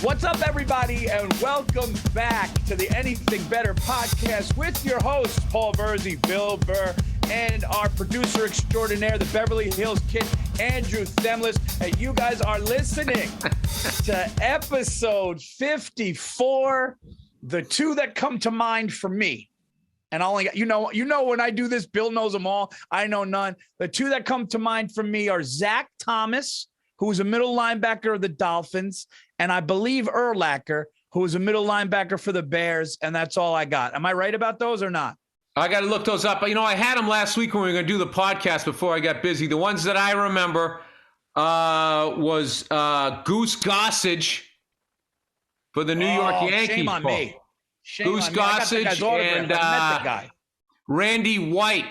What's up, everybody, and welcome back to the Anything Better podcast with your hosts, Paul Virzi, Bill Burr, and our producer extraordinaire, the Beverly Hills Kid, Andrew Themeles. And you guys are listening to episode 54, the two that come to mind for me. And I only got, you know, when I do this, Bill knows them all. I know none. The two that come to mind for me are Zach Thomas, who's a middle linebacker of the Dolphins, and I believe Urlacher, who is a middle linebacker for the Bears, and that's all I got. Am I right about those or not? I got to look those up. You know, I had them last week when we were going to do the podcast before I got busy. The ones that I remember was Goose Gossage for the New York Yankees. Shame on me. Goose Gossage and Randy White,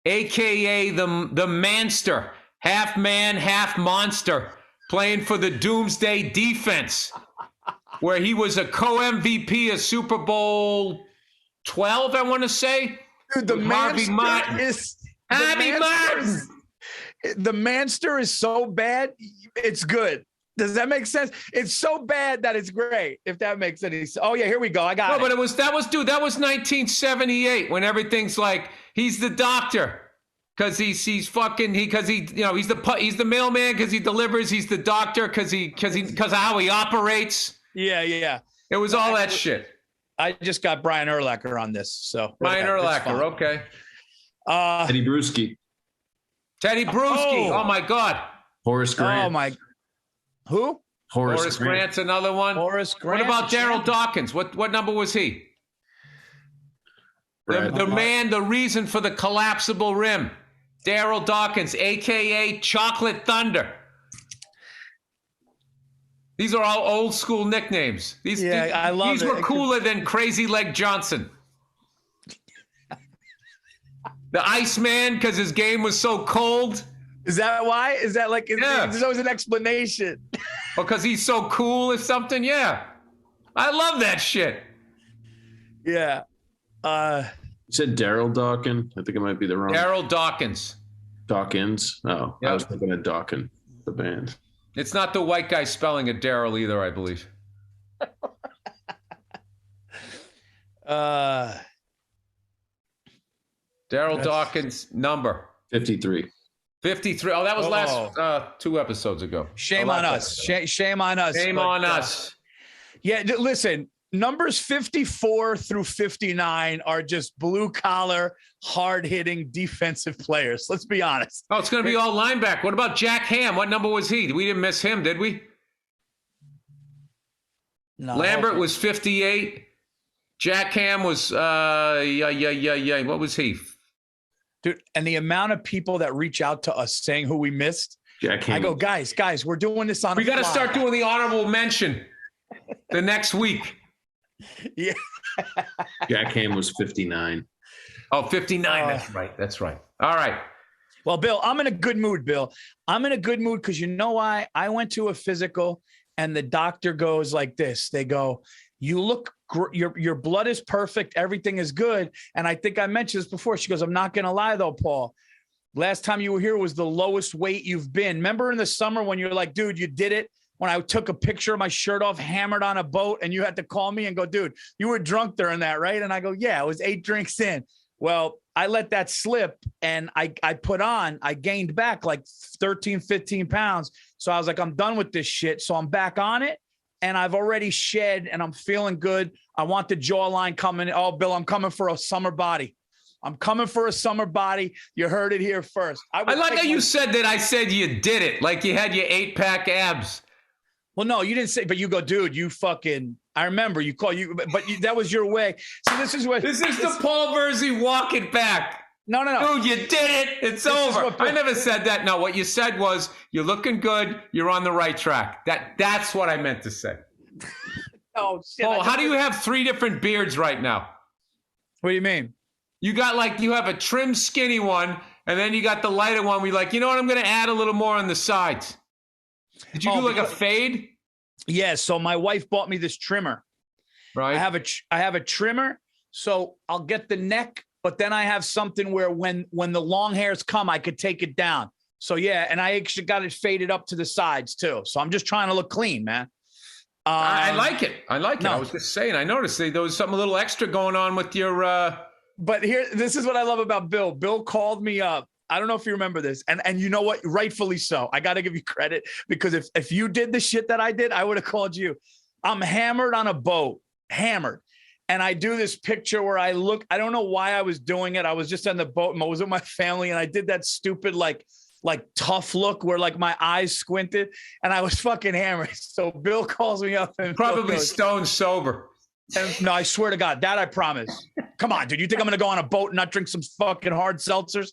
a.k.a. the Manster, half man, half monster, playing for the Doomsday Defense, where he was a co-MVP of Super Bowl 12, I want to say. Dude, the Manster is... The Manster is so bad, it's good. Does that make sense? It's so bad that it's great, if that makes any sense. Oh, yeah, here we go. I got it. No, but that was 1978 when everything's like, he's the doctor. Because he's the mailman, because he delivers. He's the doctor because of how he operates. Yeah. It was all that shit. I just got Brian Urlacher on this, so Brian Urlacher, okay. Teddy Bruschi. Oh my God. Horace Grant. Oh my. Who? Horace Grant's another one. Horace Grant. What about Daryl Dawkins? What number was he? The man, the reason for the collapsible rim. Daryl Dawkins, a.k.a. Chocolate Thunder. These are all old school nicknames. I love these were cooler than Crazy Leg Johnson. The Iceman, because his game was so cold. Is that why? Is that like, yeah. There's always an explanation. Because he's so cool or something? Yeah. I love that shit. Yeah. You said Daryl Dawkins? I think it might be the wrong. Daryl Dawkins. Dawkins? Oh, yep. I was thinking of Dawkins, the band. It's not the white guy spelling it Daryl either, I believe. Daryl Dawkins number 53. 53. Oh, that was last 2 episodes ago. Shame on us. Shame on us. Shame on us. Yeah, listen, numbers 54 through 59 are just blue-collar, hard-hitting defensive players. Let's be honest. Oh, it's going to be all linebacker. What about Jack Ham? What number was he? We didn't miss him, did we? No. Lambert was 58. Jack Ham was, what was he? Dude, and the amount of people that reach out to us saying who we missed, I go, guys, we're doing this on. We got to start doing the honorable mention the next week. Yeah. Jack Ham was 59. Oh, 59. That's right. All right. Well, Bill, I'm in a good mood, Bill. I'm in a good mood because you know why? I went to a physical and the doctor goes like this. They go, you look, your blood is perfect. Everything is good. And I think I mentioned this before. She goes, I'm not going to lie though, Paul. Last time you were here was the lowest weight you've been. Remember in the summer when you're like, dude, you did it? When I took a picture of my shirt off, hammered on a boat, and you had to call me and go, dude, you were drunk during that, right? And I go, yeah, it was 8 drinks in. Well, I let that slip and I gained back like 13, 15 pounds. So I was like, I'm done with this shit. So I'm back on it and I've already shed and I'm feeling good. I want the jawline coming. Oh, Bill, I'm coming for a summer body. I'm coming for a summer body. You heard it here first. I like how you said that I said you did it, like you had your 8-pack abs. Well, no, you didn't say, but you go, dude, you fucking, I remember you call you, but that was your way. So this is the Paul Virzi walk it back. No. Dude, you did it. It's over. I never said that. No, what you said was you're looking good. You're on the right track. That's what I meant to say. Oh, shit. Paul, how do you have 3 different beards right now? What do you mean? You got you have a trim skinny one and then you got the lighter one where you're like, you know what? I'm going to add a little more on the sides. Did you do like a fade? Yeah. So my wife bought me this trimmer. Right. I have a trimmer. So I'll get the neck, but then I have something where when the long hairs come, I could take it down. So yeah. And I actually got it faded up to the sides too. So I'm just trying to look clean, man. I like it. I like it. I was just saying, I noticed there was something a little extra going on with your... But this is what I love about Bill. Bill called me up. I don't know if you remember this. And you know what? Rightfully so. I got to give you credit, because if you did the shit that I did, I would have called you. I'm hammered on a boat, hammered. And I do this picture where I don't know why I was doing it. I was just on the boat and I was with my family, and I did that stupid, like tough look where like my eyes squinted, and I was fucking hammered. So Bill calls me up and probably stone sober. No, I swear to God, that I promise. Come on, dude. You think I'm going to go on a boat and not drink some fucking hard seltzers?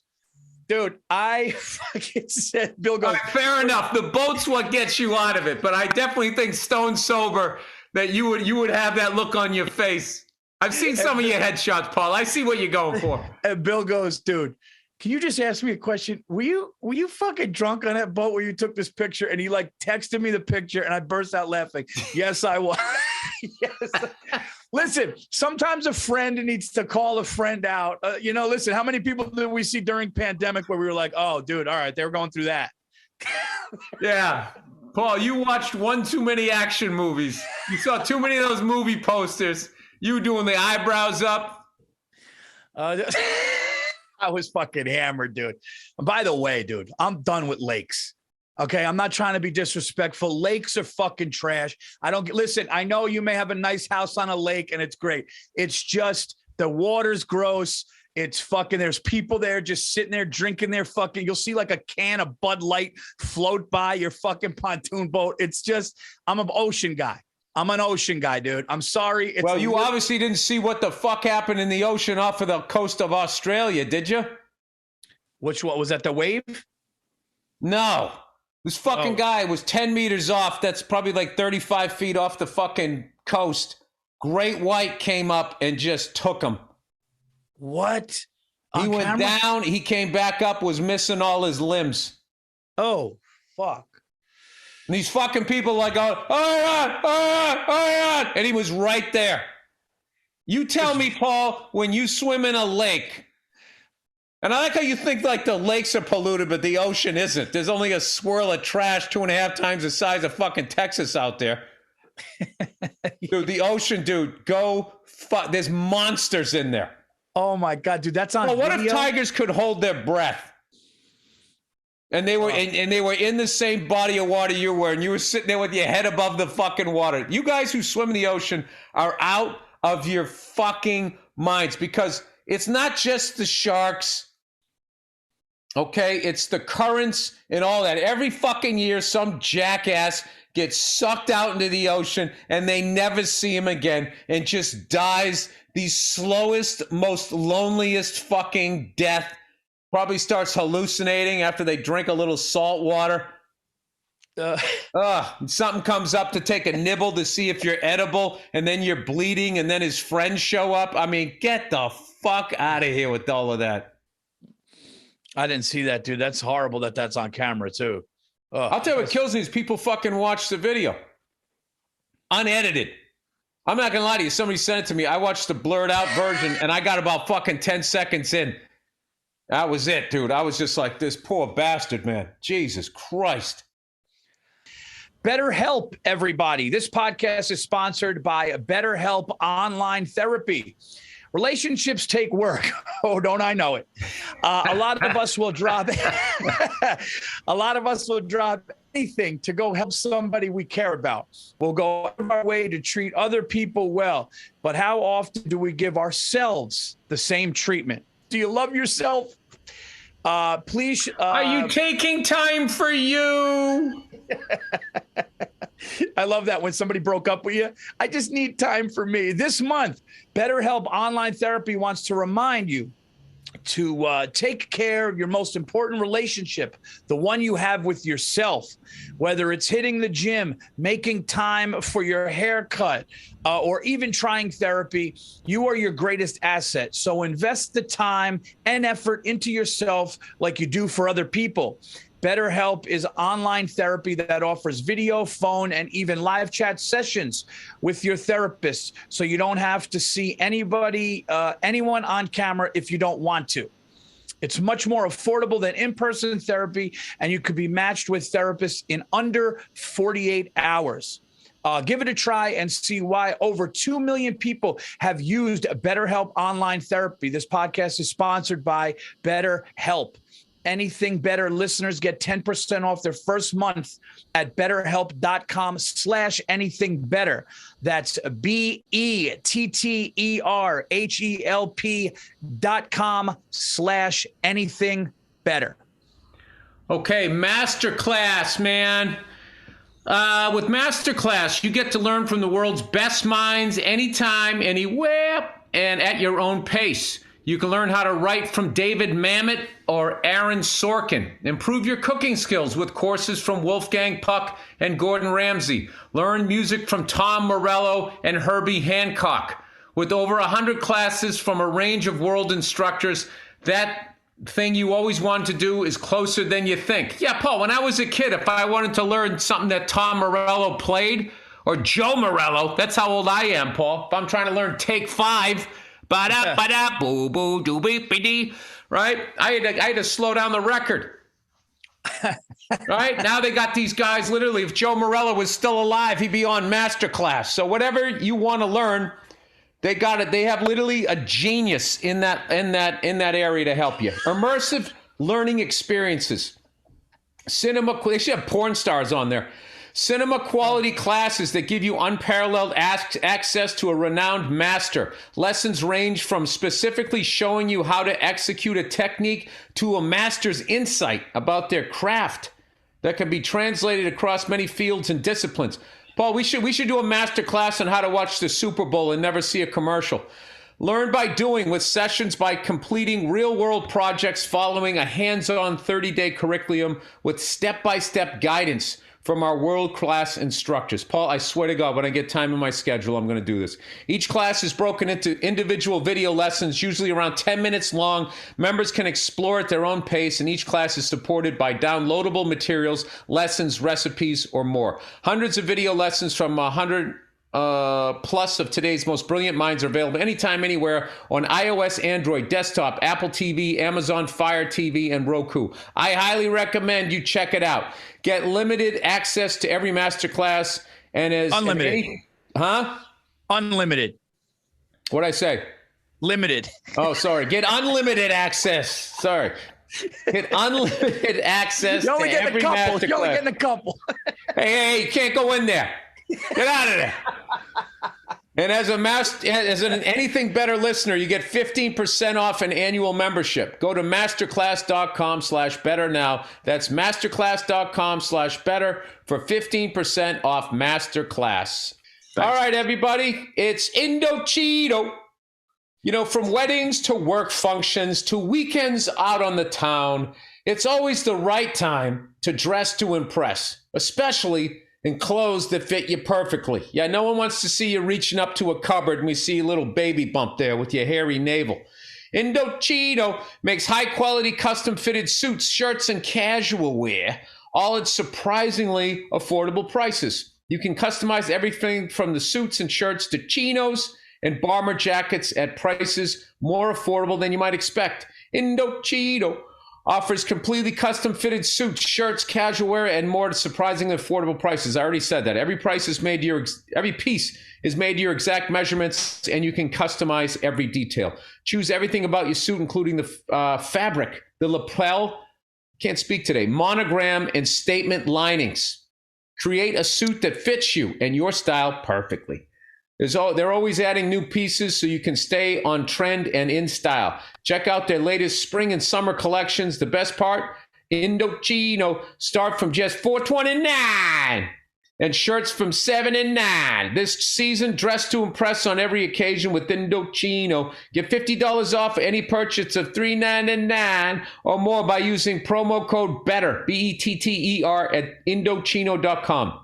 Dude, I fucking said, Bill goes. Right, fair enough. The boat's what gets you out of it. But I definitely think stone sober that you would have that look on your face. I've seen some of your headshots, Paul. I see what you're going for. And Bill goes, dude, can you just ask me a question? Were you fucking drunk on that boat where you took this picture? And he like texted me the picture, and I burst out laughing. Yes, I was. Yes. Listen, sometimes a friend needs to call a friend out. Listen, how many people did we see during pandemic where we were like, oh, dude, all right, they were going through that. Yeah. Paul, you watched one too many action movies. You saw too many of those movie posters. You doing the eyebrows up. I was fucking hammered, dude. By the way, dude, I'm done with lakes. Okay, I'm not trying to be disrespectful. Lakes are fucking trash. Listen, I know you may have a nice house on a lake and it's great. It's just the water's gross. It's fucking, there's people there just sitting there drinking their fucking, you'll see like a can of Bud Light float by your fucking pontoon boat. It's just, I'm an ocean guy. I'm an ocean guy, dude. I'm sorry. Well, you obviously didn't see what the fuck happened in the ocean off of the coast of Australia, did you? What was that, the wave? No. This fucking guy was 10 meters off. That's probably like 35 feet off the fucking coast. Great white came up and just took him. What? He went down. He came back up, was missing all his limbs. Oh, fuck. And these fucking people like, oh, and he was right there. You tell me, Paul, when you swim in a lake, and I like how you think like the lakes are polluted, but the ocean isn't. There's only a swirl of trash 2.5 times the size of fucking Texas out there. Dude, the ocean, dude, there's monsters in there. Oh my God, dude, that's on video? What if tigers could hold their breath? And they were and they were in the same body of water you were, and you were sitting there with your head above the fucking water. You guys who swim in the ocean are out of your fucking minds, because it's not just the sharks, okay? It's the currents and all that. Every fucking year, some jackass gets sucked out into the ocean, and they never see him again, and just dies the slowest, most loneliest fucking death. Probably starts hallucinating after they drink a little salt water. Something comes up to take a nibble to see if you're edible, and then you're bleeding, and then his friends show up. I mean, get the fuck out of here with all of that. I didn't see that, dude. That's horrible that's on camera, too. I'll tell you what kills me is people fucking watch the video. Unedited. I'm not going to lie to you. Somebody sent it to me. I watched the blurred out version, and I got about fucking 10 seconds in. That was it, dude. I was just like, this poor bastard, man. Jesus Christ. BetterHelp, everybody. This podcast is sponsored by BetterHelp Online Therapy. Relationships take work. Oh, don't I know it? A lot of us will drop anything to go help somebody we care about. We'll go out of our way to treat other people well. But how often do we give ourselves the same treatment? Do you love yourself? Please. Are you taking time for you? I love that when somebody broke up with you. I just need time for me. This month, BetterHelp Online Therapy wants to remind you to take care of your most important relationship, the one you have with yourself, whether it's hitting the gym, making time for your haircut, or even trying therapy. You are your greatest asset. So invest the time and effort into yourself like you do for other people. BetterHelp is online therapy that offers video, phone, and even live chat sessions with your therapist, so you don't have to see anyone on camera if you don't want to. It's much more affordable than in-person therapy, and you could be matched with therapists in under 48 hours. Give it a try and see why. Over 2 million people have used BetterHelp online therapy. This podcast is sponsored by BetterHelp. Anything Better listeners get 10% off their first month at betterhelp.com/anythingbetter. That's BETTERHELP.com/anythingbetter. Okay, masterclass, man. With masterclass, you get to learn from the world's best minds anytime, anywhere, and at your own pace. You can learn how to write from David Mamet or Aaron Sorkin. Improve your cooking skills with courses from Wolfgang Puck and Gordon Ramsay. Learn music from Tom Morello and Herbie Hancock. With over 100 classes from a range of world instructors, that thing you always wanted to do is closer than you think. Yeah, Paul, when I was a kid, if I wanted to learn something that Tom Morello played, or Joe Morello, that's how old I am, Paul. If I'm trying to learn Take 5, ba-da, ba-da, boo-boo, doo-beep-be-dee, right? I had to slow down the record. Right? Now they got these guys, literally, if Joe Morello was still alive, he'd be on masterclass. So whatever you want to learn, they got it. They have literally a genius in that area to help you. Immersive learning experiences. They should have porn stars on there. Cinema quality classes that give you unparalleled access to a renowned master. Lessons range from specifically showing you how to execute a technique to a master's insight about their craft that can be translated across many fields and disciplines. Paul, we should do a master class on how to watch the Super Bowl and never see a commercial. Learn by doing, with sessions by completing real-world projects following a hands-on 30-day curriculum with step-by-step guidance from our world-class instructors. Paul, I swear to God, when I get time in my schedule, I'm going to do this. Each class is broken into individual video lessons, usually around 10 minutes long. Members can explore at their own pace, and each class is supported by downloadable materials, lessons, recipes, or more. Hundreds of video lessons from 100 plus of today's most brilliant minds are available anytime, anywhere on iOS, Android, desktop, Apple TV, Amazon Fire TV, and Roku. I highly recommend you check it out. Get limited access to every masterclass and as unlimited. Unlimited. What'd I say? Limited. Oh, sorry. Get unlimited access. Sorry. Get unlimited access to every masterclass. You're only getting a couple. Hey, you can't go in there. Get out of there. And as an Anything Better listener, you get 15% off an annual membership. Go to masterclass.com/better now. That's masterclass.com/better for 15% off masterclass. Thanks. All right, everybody. It's Indochino. You know, from weddings to work functions to weekends out on the town, it's always the right time to dress to impress, especially in clothes that fit you perfectly. Yeah, no one wants to see you reaching up to a cupboard and we see a little baby bump there with your hairy navel. Indochino makes high-quality custom-fitted suits, shirts, and casual wear, all at surprisingly affordable prices. You can customize everything from the suits and shirts to chinos and bomber jackets at prices more affordable than you might expect. Indochino offers completely custom-fitted suits, shirts, casual wear, and more at surprisingly affordable prices. I already said that. Every piece is made to your exact measurements, and you can customize every detail. Choose everything about your suit, including the fabric, the lapel, can't speak today, monogram, and statement linings. Create a suit that fits you and your style perfectly. They're always adding new pieces so you can stay on trend and in style. Check out their latest spring and summer collections. The best part, Indochino start from just $4.29 and shirts from $7.99. This season, dress to impress on every occasion with Indochino. Get $50 off any purchase of $3.99 or more by using promo code BETTER, BETTER, at Indochino.com.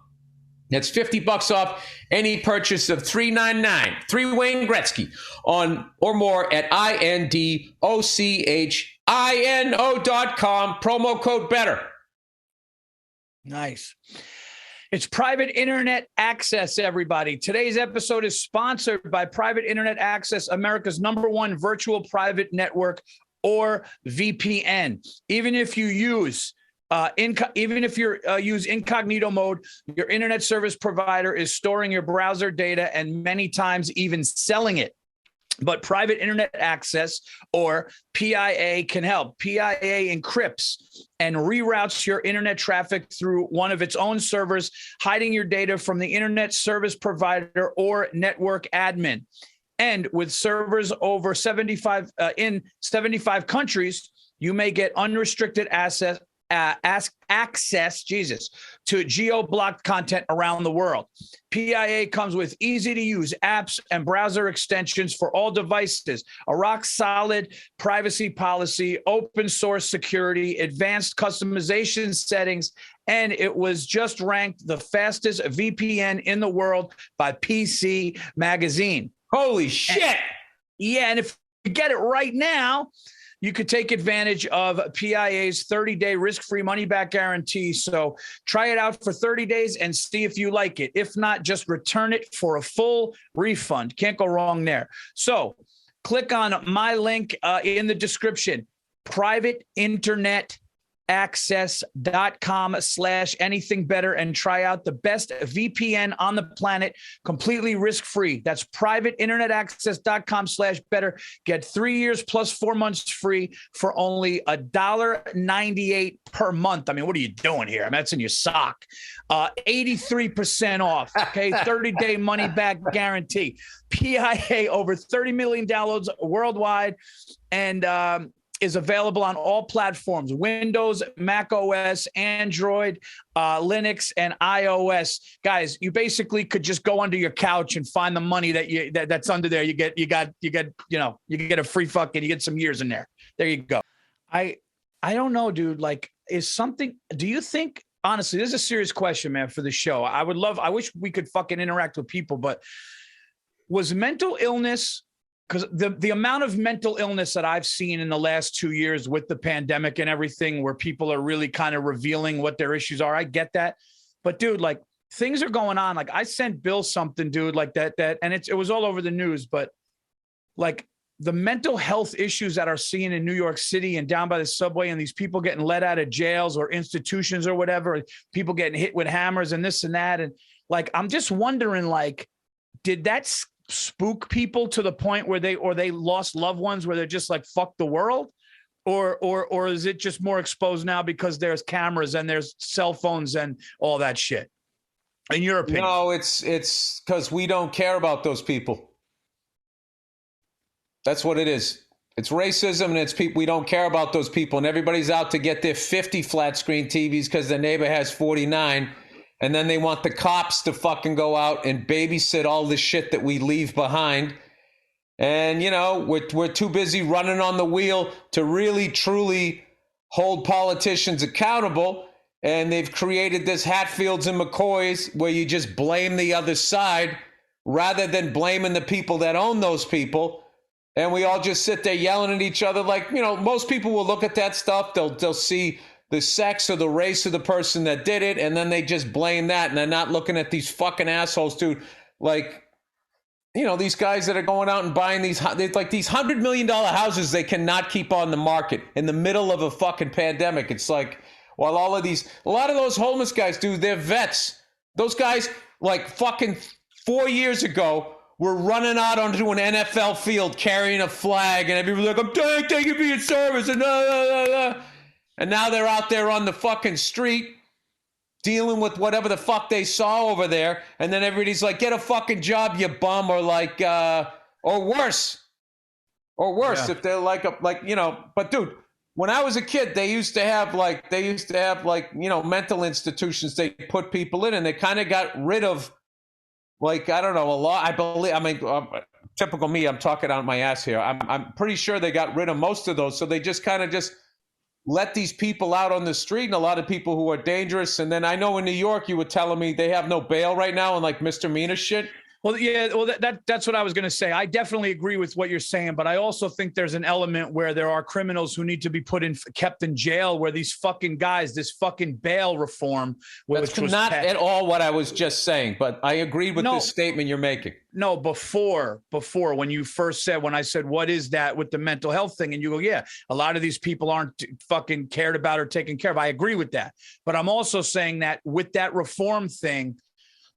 That's $50 off any purchase of $3.99. 3 Wayne Gretzky on or more at INDOCHINO.com. Promo code BETTER. Nice. It's Private Internet Access, everybody. Today's episode is sponsored by Private Internet Access, America's #1 virtual private network, or VPN. Even if you use Even if you use incognito mode, your internet service provider is storing your browser data and many times even selling it. But private internet access, or PIA, can help. PIA encrypts and reroutes your internet traffic through one of its own servers, hiding your data from the internet service provider or network admin. And with servers over 75 in 75 countries, you may get unrestricted access to geo-blocked content around the world. PIA comes with easy-to-use apps and browser extensions for all devices, a rock-solid privacy policy, open-source security, advanced customization settings, and it was just ranked the fastest VPN in the world by PC Magazine. Holy shit! And if you get it right now, you could take advantage of PIA's 30-day risk-free money-back guarantee. So try it out for 30 days and see if you like it. If not, just return it for a full refund. Can't go wrong there. So click on my link in the description, privateinternetaccess.com/anything-better, and try out the best VPN on the planet, completely risk-free. That's privateinternetaccess.com/better. Get 3 years plus 4 months free for only $1.98 per month. I mean, what are you doing here? I mean, that's in your sock. 83% off. Okay, 30-day money-back guarantee. PIA, over 30 million downloads worldwide, and is available on all platforms: Windows, Mac OS, Android, Linux, and iOS. Guys, you basically could just go under your couch and find the money that's under there. You get a free fucking, you get some years in there. There you go. I don't know, dude. Like, do you think, honestly, this is a serious question, man, for the show. I wish we could fucking interact with people, but was mental illness, because the amount of mental illness that I've seen in the last 2 years with the pandemic and everything, where people are really kind of revealing what their issues are, I get that. But dude, like, things are going on. Like, I sent Bill something, dude, like that, and it was all over the news, but like the mental health issues that are seen in New York City and down by the subway, and these people getting let out of jails or institutions or whatever, people getting hit with hammers and this and that. And like, I'm just wondering, like, did that spook people to the point where they lost loved ones, where they're just like, fuck the world? Or is it just more exposed now because there's cameras and there's cell phones and all that shit? In your opinion? No, it's because we don't care about those people. That's what it is. It's racism, and it's people. We don't care about those people, and everybody's out to get their 50 flat screen TVs because their neighbor has 49. And then they want the cops to fucking go out and babysit all the shit that we leave behind. And, you know, we're too busy running on the wheel to really, truly hold politicians accountable. And they've created this Hatfields and McCoys where you just blame the other side rather than blaming the people that own those people. And we all just sit there yelling at each other. Like, you know, most people will look at that stuff. They'll see the sex or the race of the person that did it, and then they just blame that, and they're not looking at these fucking assholes, dude. Like, you know, these guys that are going out and buying these $100 million houses they cannot keep on the market in the middle of a fucking pandemic. It's like, while a lot of those homeless guys, dude, they're vets. Those guys, like, fucking 4 years ago, were running out onto an NFL field carrying a flag, and everybody's like, I'm thank you for your service, and And now they're out there on the fucking street dealing with whatever the fuck they saw over there. And then everybody's like, get a fucking job, you bum. Or like, or worse. Yeah. If they're like, you know, but dude, when I was a kid, they used to have like, you know, mental institutions they put people in, and they kind of got rid of, like, I don't know, a lot. I mean, typical me, I'm talking out my ass here. I'm pretty sure they got rid of most of those. So they just kind of just let these people out on the street, and a lot of people who are dangerous. And then I know in New York, you were telling me they have no bail right now and like misdemeanor shit. Well, yeah, well, that's what I was going to say. I definitely agree with what you're saying, but I also think there's an element where there are criminals who need to be kept in jail, where these fucking guys, this fucking bail reform. That's not at all what I was just saying, but I agree with this statement you're making. No, before when you first said, when I said, what is that with the mental health thing? And you go, yeah, a lot of these people aren't fucking cared about or taken care of. I agree with that. But I'm also saying that with that reform thing,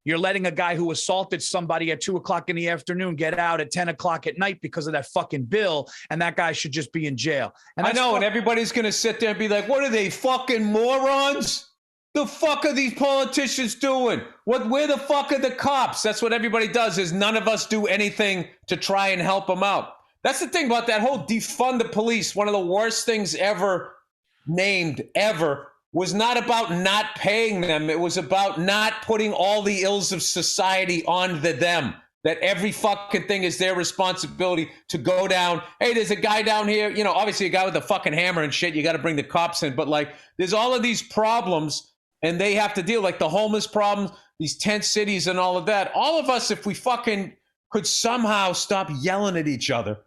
you're letting a guy who assaulted somebody at 2:00 in the afternoon get out at 10:00 at night because of that fucking bill, and that guy should just be in jail. And I know, and everybody's going to sit there and be like, what are they, fucking morons? The fuck are these politicians doing? Where the fuck are the cops? That's what everybody does, is none of us do anything to try and help them out. That's the thing about that whole defund the police. One of the worst things ever named, ever, was not about not paying them. It was about not putting all the ills of society on them. That every fucking thing is their responsibility to go down. Hey, there's a guy down here, you know, obviously a guy with a fucking hammer and shit. You got to bring the cops in. But like, there's all of these problems and they have to deal, like the homeless problems, these tent cities and all of that. All of us, if we fucking could somehow stop yelling at each other,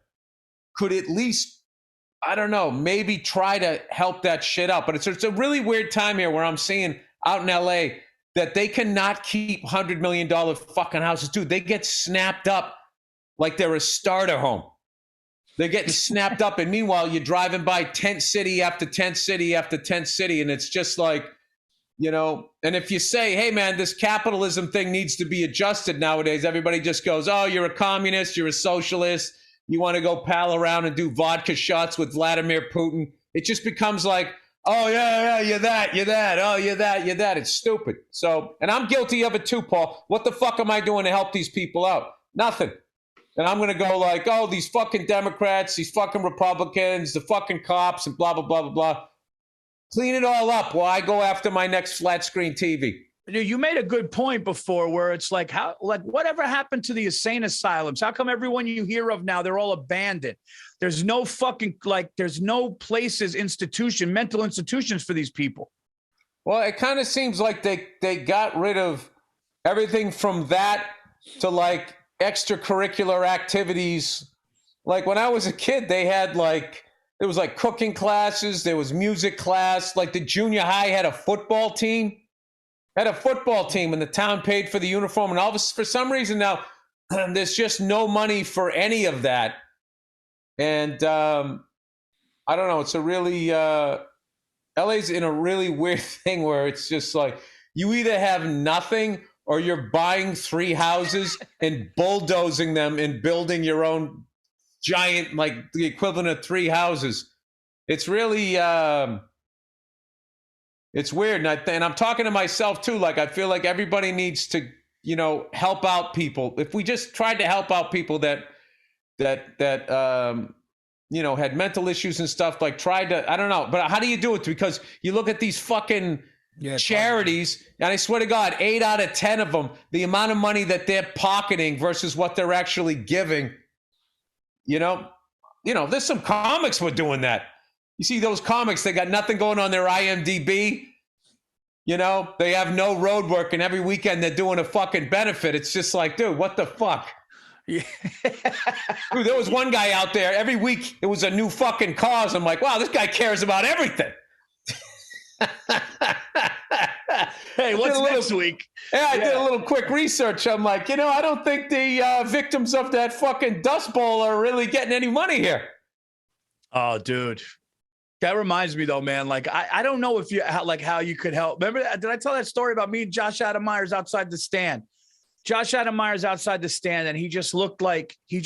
could at least, I don't know, maybe try to help that shit out. But it's a really weird time here where I'm seeing out in LA that they cannot keep $100 million fucking houses. Dude, they get snapped up like they're a starter home. They're getting snapped up. And meanwhile, you're driving by tent city after tent city after tent city. And it's just like, you know, and if you say, hey, man, this capitalism thing needs to be adjusted nowadays, everybody just goes, oh, you're a communist, you're a socialist. You want to go pal around and do vodka shots with Vladimir Putin. It just becomes like, oh, yeah, you're that. Oh, you're that. It's stupid. So, and I'm guilty of it too, Paul. What the fuck am I doing to help these people out? Nothing. And I'm going to go like, oh, these fucking Democrats, these fucking Republicans, the fucking cops and blah, blah, blah, blah, blah. Clean it all up while I go after my next flat screen TV. You made a good point before where it's like, how, like, whatever happened to the insane asylums? How come everyone you hear of now, they're all abandoned? There's no fucking, like, there's no places, mental institutions for these people. Well, it kind of seems like they got rid of everything from that to like extracurricular activities. Like when I was a kid, they had like, there was like cooking classes, there was music class, like the junior high had a football team. And the town paid for the uniform, and all this, for some reason now there's just no money for any of that. And I don't know, it's a really LA's in a really weird thing where it's just like you either have nothing or you're buying 3 houses and bulldozing them and building your own giant, like the equivalent of 3 houses. It's really it's weird. And I'm talking to myself too. Like, I feel like everybody needs to, you know, help out people. If we just tried to help out people that you know, had mental issues and stuff, like tried to, I don't know, but how do you do it? Because you look at these fucking charities, and I swear to God, 8 out of 10 of them, the amount of money that they're pocketing versus what they're actually giving, you know, there's some comics were doing that. You see those comics, they got nothing going on their IMDb. You know, they have no road work, and every weekend they're doing a fucking benefit. It's just like, dude, what the fuck? Yeah. Dude, there was one guy out there, every week it was a new fucking cause. I'm like, wow, this guy cares about everything. Hey, what's next week? Yeah, I did a little quick research. I'm like, I don't think the victims of that fucking Dust Bowl are really getting any money here. Oh, dude. That reminds me though, man, like, I don't know if how you could help. Remember, did I tell that story about me and Josh Adam Myers outside the stand? Josh Adam Myers outside the stand, and he just looked like he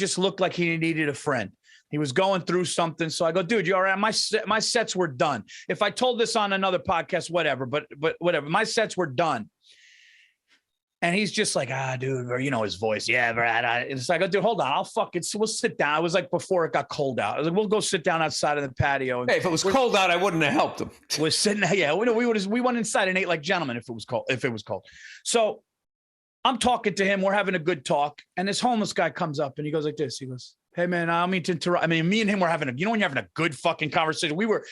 needed a friend. He was going through something. So I go, dude, you all right? My sets were done. If I told this on another podcast, whatever, but whatever, my sets were done. And he's just like, dude, or, his voice. Yeah, Brad. It's like, dude, hold on. We'll sit down. It was like before it got cold out. I was like, we'll go sit down outside of the patio. Hey, if it was cold out, I wouldn't have helped him. We're sitting, yeah. We went inside and ate like gentlemen if it was cold. So I'm talking to him. We're having a good talk. And this homeless guy comes up and he goes like this. He goes, hey, man, I don't mean to interrupt. I mean, me and him were having when you're having a good fucking conversation, we were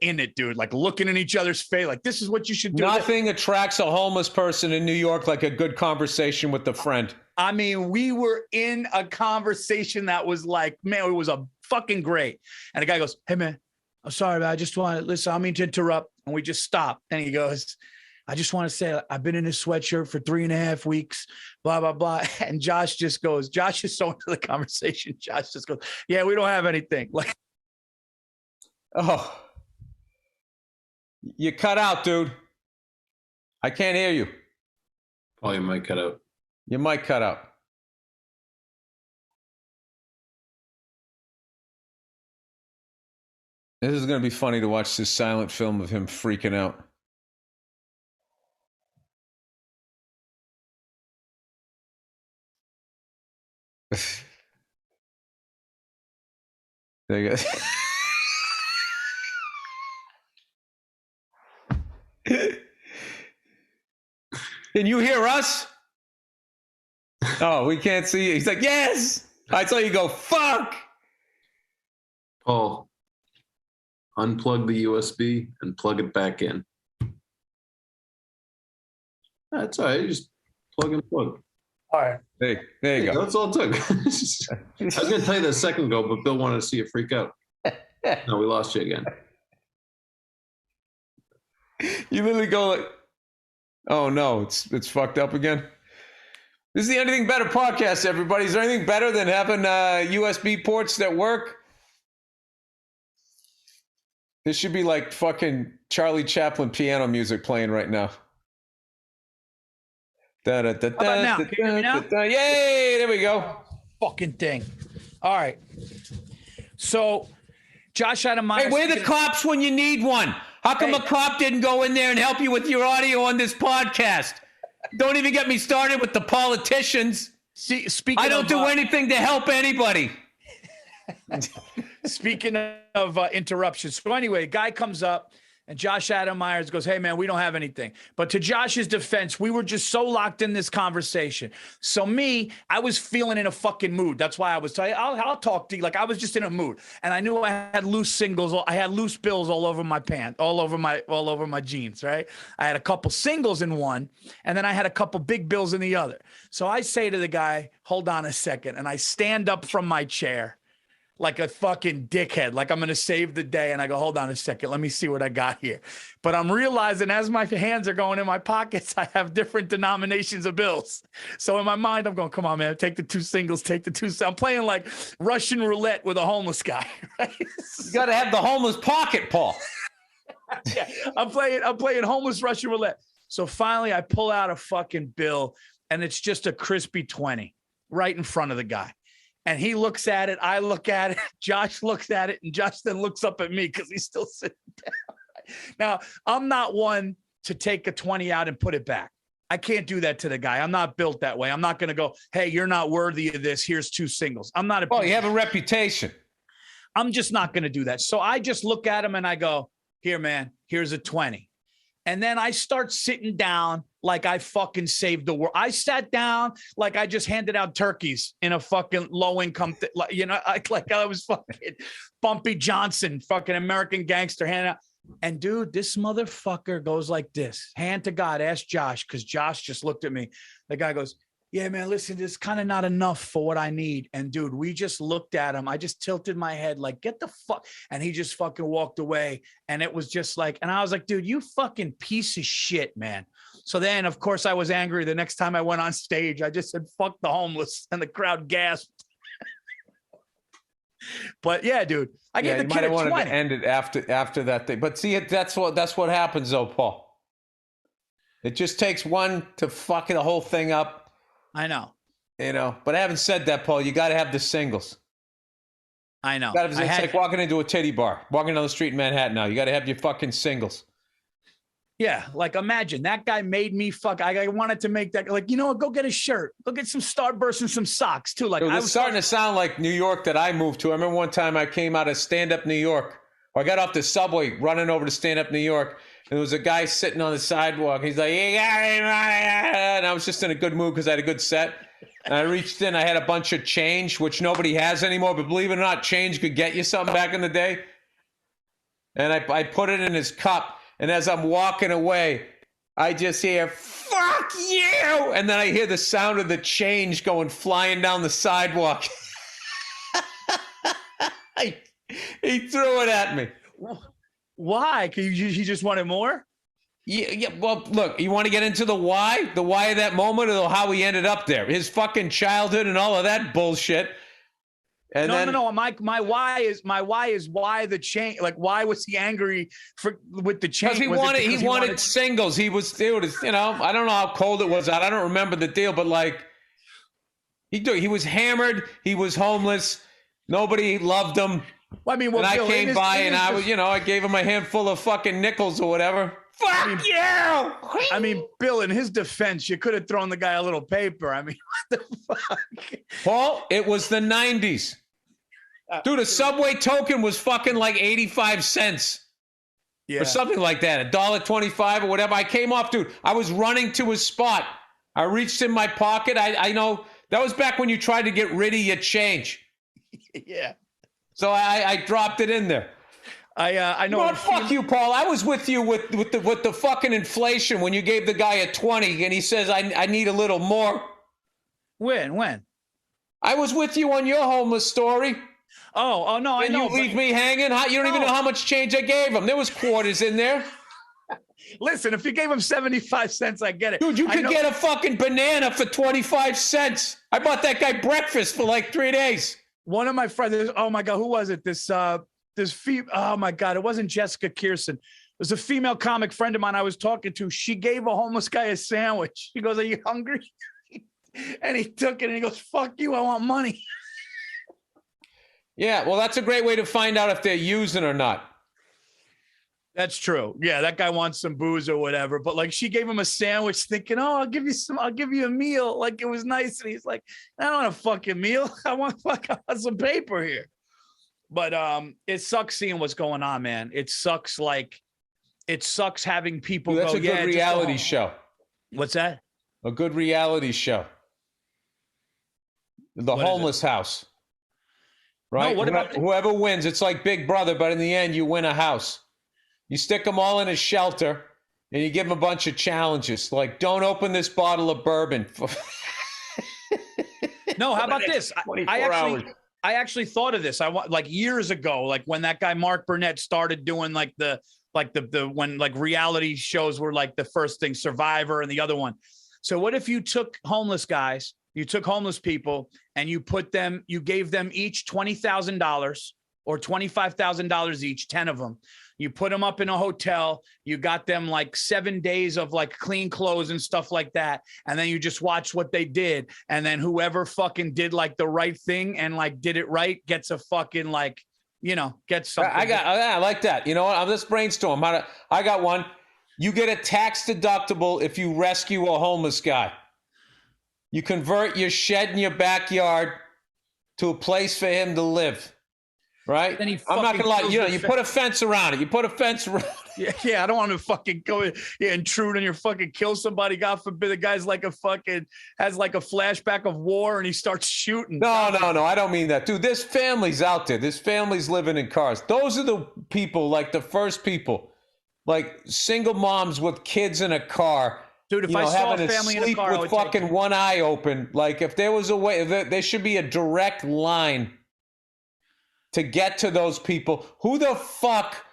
in it, dude, like looking in each other's face, like, this is what you should do. Nothing attracts a homeless person in New York like a good conversation with a friend. I mean, we were in a conversation that was like, man, it was a fucking great. And the guy goes, hey, man, I'm sorry, man. I just want to listen. I mean to interrupt. And we just stopped. And he goes, I just want to say I've been in this sweatshirt for 3.5 weeks, blah, blah, blah. And Josh just goes, Josh is so into the conversation. Josh just goes, yeah, we don't have anything. Like, oh, you cut out, dude. I can't hear you. Oh, you might cut out. You might cut out. This is going to be funny to watch this silent film of him freaking out. There you go. Can you hear us? Oh, we can't see you. He's like, yes. I saw you go, fuck. Paul, unplug the USB and plug it back in. That's all right. You just plug and plug. All right. Hey, there you go. That's all it took. I was going to tell you that a second ago, but Bill wanted to see you freak out. No, we lost you again. You literally go like, oh no, it's fucked up again. This is the Anything Better podcast, everybody. Is there anything better than having USB ports that work? This should be like fucking Charlie Chaplin piano music playing right now. Da, da, da, How about now? Can you hear me now? Yay, there we go. Fucking thing. All right. So Josh had a mind. Hey, where are the cops when you need one? How come a cop didn't go in there and help you with your audio on this podcast? Don't even get me started with the politicians. See, speaking I don't do anything to help anybody. Speaking of interruptions. So anyway, guy comes up and Josh Adam Myers goes, hey, man, we don't have anything. But to Josh's defense, we were just so locked in this conversation. So me, I was feeling in a fucking mood. That's why I was telling you, I'll talk to you. Like I was just in a mood. And I knew I had loose singles. I had loose bills all over my pants, all over my jeans, right? I had a couple singles in one, and then I had a couple big bills in the other. So I say to the guy, hold on a second. And I stand up from my chair like a fucking dickhead, like I'm going to save the day. And I go, hold on a second. Let me see what I got here. But I'm realizing as my hands are going in my pockets, I have different denominations of bills. So in my mind, I'm going, come on, man, take the two singles, take the two. I'm playing like Russian roulette with a homeless guy. Right? You got to have the homeless pocket, Paul. Yeah, I'm playing homeless Russian roulette. So finally I pull out a fucking bill and it's just a crispy 20 right in front of the guy. And he looks at it, I look at it, Josh looks at it, and Josh then looks up at me because he's still sitting down. Now, I'm not one to take a 20 out and put it back. I can't do that to the guy. I'm not built that way. I'm not going to go, hey, you're not worthy of this. Here's two singles. I'm not a. Oh, you have a reputation. I'm just not going to do that. So I just look at him and I go, here, man, here's a 20. And then I start sitting down like I fucking saved the world. I sat down like I just handed out turkeys in a fucking low income, like I was fucking Bumpy Johnson, fucking American gangster handing out. And dude, this motherfucker goes like this, hand to God, ask Josh, because Josh just looked at me. The guy goes, yeah, man, listen, this is kind of not enough for what I need. And dude, we just looked at him. I just tilted my head like, get the fuck. And he just fucking walked away. And it was just like, and I was like, dude, you fucking piece of shit, man. So then, of course, I was angry. The next time I went on stage, I just said, fuck the homeless. And the crowd gasped. But yeah, dude, I gave the kid a 20. You might have wanted to end it after that thing. But see, that's what happens though, Paul. It just takes one to fuck the whole thing up. I know. But having said that, Paul, you got to have the singles. I know. It's like walking into a titty bar, walking down the street in Manhattan now. You got to have your fucking singles. Yeah, like imagine that guy made me fuck. I wanted to make that like, go get a shirt, go get some Starburst and some socks too. Like, I was starting to sound like New York that I moved to. I remember one time I came out of Stand Up New York, or I got off the subway running over to Stand Up New York, and there was a guy sitting on the sidewalk. He's like, you got any money? And I was just in a good mood because I had a good set. And I reached in, I had a bunch of change, which nobody has anymore. But believe it or not, change could get you something back in the day. And I put it in his cup. And as I'm walking away, I just hear, fuck you! And then I hear the sound of the change going flying down the sidewalk. He threw it at me. Why? He just wanted more? Yeah. Well, look, you want to get into the why? The why of that moment or how he ended up there? His fucking childhood and all of that bullshit. And no. My why is why the change? Like, why was he angry with the change? Because he wanted singles. He was, dude. I don't know how cold it was out. I don't remember the deal, but like, he was hammered. He was homeless. Nobody loved him. Well, I mean, Bill, I came by and I was, I gave him a handful of fucking nickels or whatever. Fuck you! I mean, Bill, in his defense, you could have thrown the guy a little paper. I mean, what the fuck? Paul, it was the 90s. Dude, a Subway token was fucking like 85 cents. Yeah. Or something like that. $1.25 or whatever. I came off, dude. I was running to his spot. I reached in my pocket. I know that was back when you tried to get rid of your change. Yeah. So I dropped it in there. I know. Fuck you, Paul. I was with you with the fucking inflation when you gave the guy a 20 and he says I need a little more. When? I was with you on your homeless story. Oh no, I know. And you leave me hanging. You don't even know how much change I gave him. There was quarters in there. Listen, if you gave him 75 cents, I get it. Dude, you could get a fucking banana for 25 cents. I bought that guy breakfast for like 3 days. One of my friends, oh my God, who was it? This oh my God, it wasn't Jessica Kirsten. It was a female comic friend of mine I was talking to. She gave a homeless guy a sandwich. She goes, "Are you hungry?" And he took it and he goes, "Fuck you, I want money." Yeah, well, that's a great way to find out if they're using or not. That's true. Yeah, that guy wants some booze or whatever. But like, she gave him a sandwich thinking, "Oh, I'll give you a meal." Like, it was nice. And he's like, "I don't want a fucking meal. I want some paper here." But it sucks seeing what's going on, man. It sucks having people Dude, that's a good reality show. What's that? A good reality show. The homeless house. Right? No, what about whoever wins? It's like Big Brother, but in the end, you win a house. You stick them all in a shelter, and you give them a bunch of challenges, like don't open this bottle of bourbon. No, how about this? I actually thought of this. Like years ago, like when that guy Mark Burnett started doing like the when like reality shows were like the first thing, Survivor and the other one. So what if you took homeless guys, you took homeless people, and you gave them each $20,000 or $25,000 each, 10 of them. You put them up in a hotel. You got them like 7 days of like clean clothes and stuff like that. And then you just watch what they did. And then whoever fucking did like the right thing and like did it right gets a fucking like, gets something. I like that. You know what? I'll just brainstorm. I got one. You get a tax deductible if you rescue a homeless guy. You convert your shed in your backyard to a place for him to live. Right? I'm not gonna lie. You put a fence around it. Yeah. I don't want to fucking go intrude on your fucking kill somebody. God forbid the guy's like has like a flashback of war and he starts shooting. No. I don't mean that, dude. There's families out there. There's families living in cars. Those are the people, like the first people, like single moms with kids in a car. Dude, if I saw a family in a car, with fucking one eye open. Like if there was a way, there should be a direct line to get to those people. Who the fuck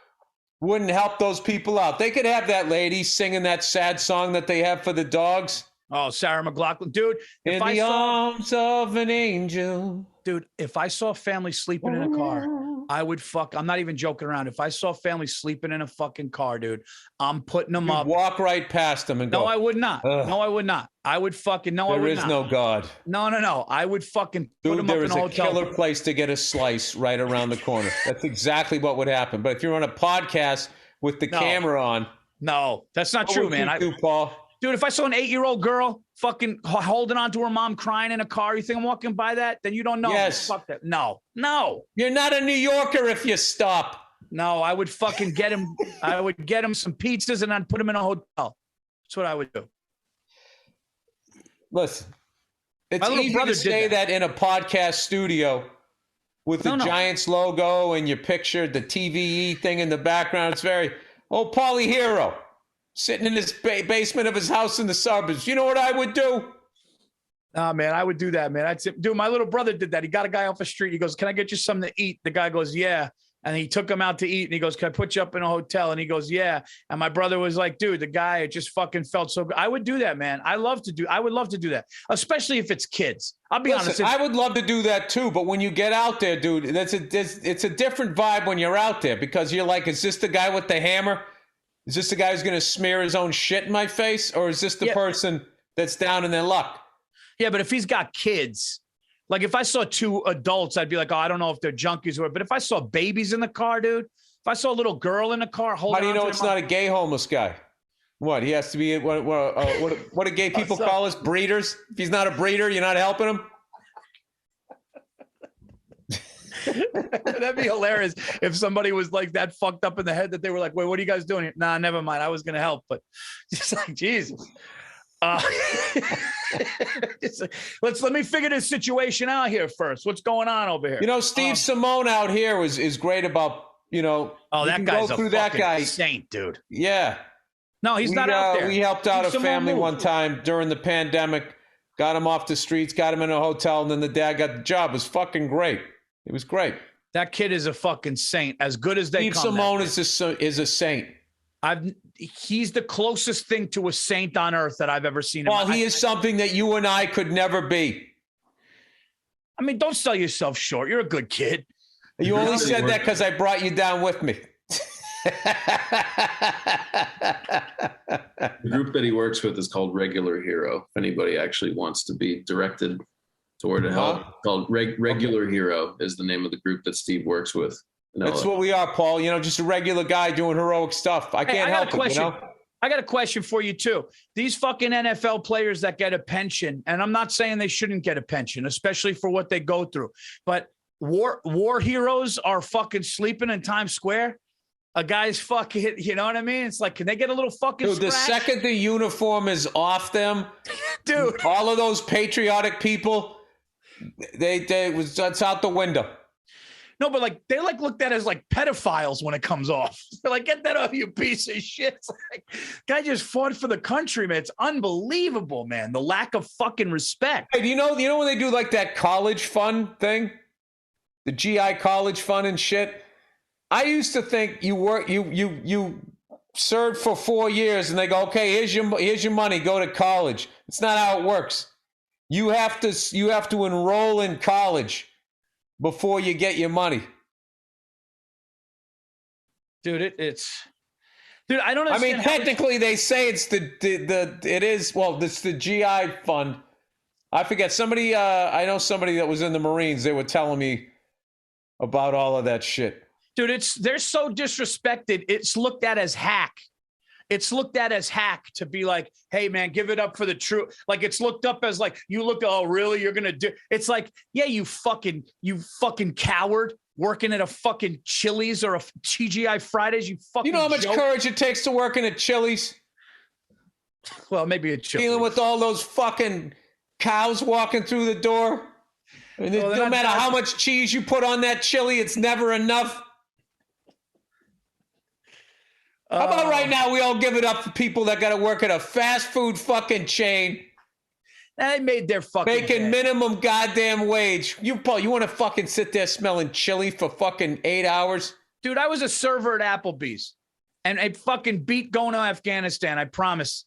wouldn't help those people out? They could have that lady singing that sad song that they have for the dogs. Oh, Sarah McLachlan. Dude, in the arms of an angel. Dude, if I saw a family sleeping in a car, I'm not even joking around. If I saw a family sleeping in a fucking car, dude, I'm putting them up. Walk right past them and go. No, I would not. No, I would not. I would fucking, no, I would not. There is no God. No. I would fucking put them up in a hotel. There is a killer place to get a slice right around the corner. That's exactly what would happen. But if you're on a podcast with the camera on. No, that's not true, man. Paul? Dude, if I saw an 8-year-old girl fucking holding on to her mom crying in a car, you think I'm walking by that? Then you don't know. Yes. Fuck that. No. You're not a New Yorker if you stop. No, I would fucking get him. I would get him some pizzas and I'd put him in a hotel. That's what I would do. Listen, it's easy to say that in a podcast studio with the Giants logo and your picture, the TVE thing in the background. It's very, Paulie Hero. sitting in his basement of his house in the suburbs. You know what I would do? Nah, man, I would do that, man. I'd say, dude, my little brother did that. He got a guy off the street. He goes, "Can I get you something to eat?" The guy goes, "Yeah." And he took him out to eat. And he goes, "Can I put you up in a hotel?" And he goes, "Yeah." And my brother was like, "Dude, the guy, it just fucking felt so good." I would do that, man. I would love to do that, especially if it's kids. I'll be honest. I would love to do that too. But when you get out there, dude, it's a different vibe when you're out there, because you're like, is this the guy with the hammer? Is this the guy who's going to smear his own shit in my face? Or is this the person that's down in their luck? Yeah, but if he's got kids, like if I saw two adults, I'd be like, oh, I don't know if they're junkies or what. But if I saw babies in the car, dude, if I saw a little girl in the car, how do you know it's not a gay homeless guy? What, he has to be, what do gay people call us? Breeders? If he's not a breeder, you're not helping him? That'd be hilarious if somebody was like that fucked up in the head that they were like, wait, what are you guys doing here? Nah, never mind. I was going to help, but just like, Jesus. Let me figure this situation out here first. What's going on over here? You know, Steve Simone out here is great about, you know, that guy's a fucking saint, dude. Yeah. No, he's not out there. We helped out a family one time during the pandemic, got him off the streets, got him in a hotel, and then the dad got the job. It was fucking great. It was great. That kid is a fucking saint. As good as they come. Steve Simone is a saint. He's the closest thing to a saint on earth that I've ever seen. Well, he is something that you and I could never be. I mean, don't sell yourself short. You're a good kid. You only said that because I brought you down with me. The group that he works with is called Regular Hero. If anybody actually wants to be directed toward help, called Regular Hero is the name of the group that Steve works with. That's what we are, Paul. You know, just a regular guy doing heroic stuff. I can't help it, you know? I got a question for you, too. These fucking NFL players that get a pension, and I'm not saying they shouldn't get a pension, especially for what they go through, but war heroes are fucking sleeping in Times Square. A guy's fucking, you know what I mean? It's like, can they get a little fucking Dude, scratch? The second the uniform is off them, dude, all of those patriotic people, that's out the window. No, but like they looked at as like pedophiles when it comes off. They're like, get that off, you piece of shit. It's like, guy just fought for the country, man. It's unbelievable, man. The lack of fucking respect. Hey, do you know when they do like that college fund thing, the GI college fund and shit? I used to think you served for 4 years and they go, okay, here's your money, go to college. It's not how it works. You have to enroll in college before you get your money. Dude, dude, I don't understand. I mean, technically they say it's it's the GI fund. I forget somebody, I know somebody that was in the Marines. They were telling me about all of that shit. Dude, they're so disrespected. It's looked at as hack. It's looked at as hack to be like, hey, man, give it up for the truth. Like it's looked up as like, oh, really? You're going to do. It's like, yeah, you fucking coward working at a fucking Chili's or a TGI Fridays. You fucking. You know how much courage it takes to work in a Chili's? Well, maybe a Chili's. Dealing with all those fucking cows walking through the door. I mean, no matter how much cheese you put on that chili, it's never enough. How about right now we all give it up for people that got to work at a fast food fucking chain? They made their fucking making minimum goddamn wage. Paul, you want to fucking sit there smelling chili for fucking 8 hours? Dude, I was a server at Applebee's and I fucking beat going to Afghanistan. I promise.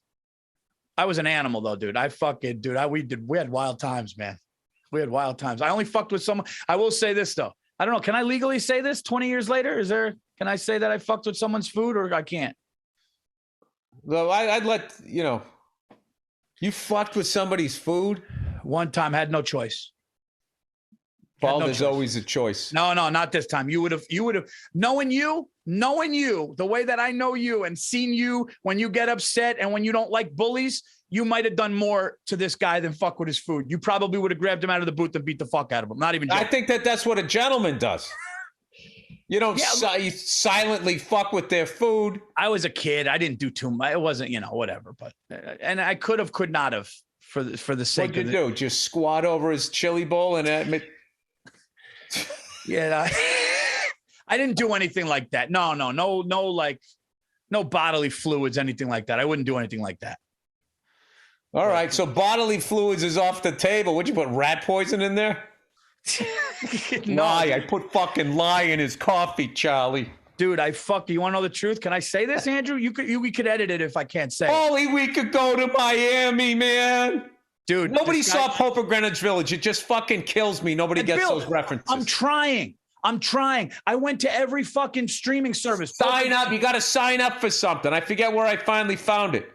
I was an animal though, dude. We had wild times, man. We had wild times. I only fucked with someone. I will say this though. I don't know. Can I legally say this 20 years later? Can I say that I fucked with someone's food or I can't? Well, I'd let, you fucked with somebody's food? One time, had no choice. Paul, there's always a choice. No, not this time. You would have, knowing you, the way that I know you and seen you when you get upset and when you don't like bullies, you might have done more to this guy than fuck with his food. You probably would have grabbed him out of the booth and beat the fuck out of him. Not even joking. I think that's what a gentleman does. You don't you silently fuck with their food. I was a kid. I didn't do too much. It wasn't, whatever. But and I could not have for the sake of it. What'd you do? Just squat over his chili bowl and admit. Yeah, I didn't do anything like that. No. Like No bodily fluids, anything like that. I wouldn't do anything like that. All right, so bodily fluids is off the table. Would you put rat poison in there? No, lie. I put fucking lie in his coffee, Charlie. Dude, you want to know the truth? Can I say this, Andrew? We could edit it if I can't say it. We could go to Miami, man. Dude, nobody saw Pope of Greenwich Village. It just fucking kills me. Nobody gets those references. I'm trying. I went to every fucking streaming service. Sign up. You got to sign up for something. I forget where I finally found it.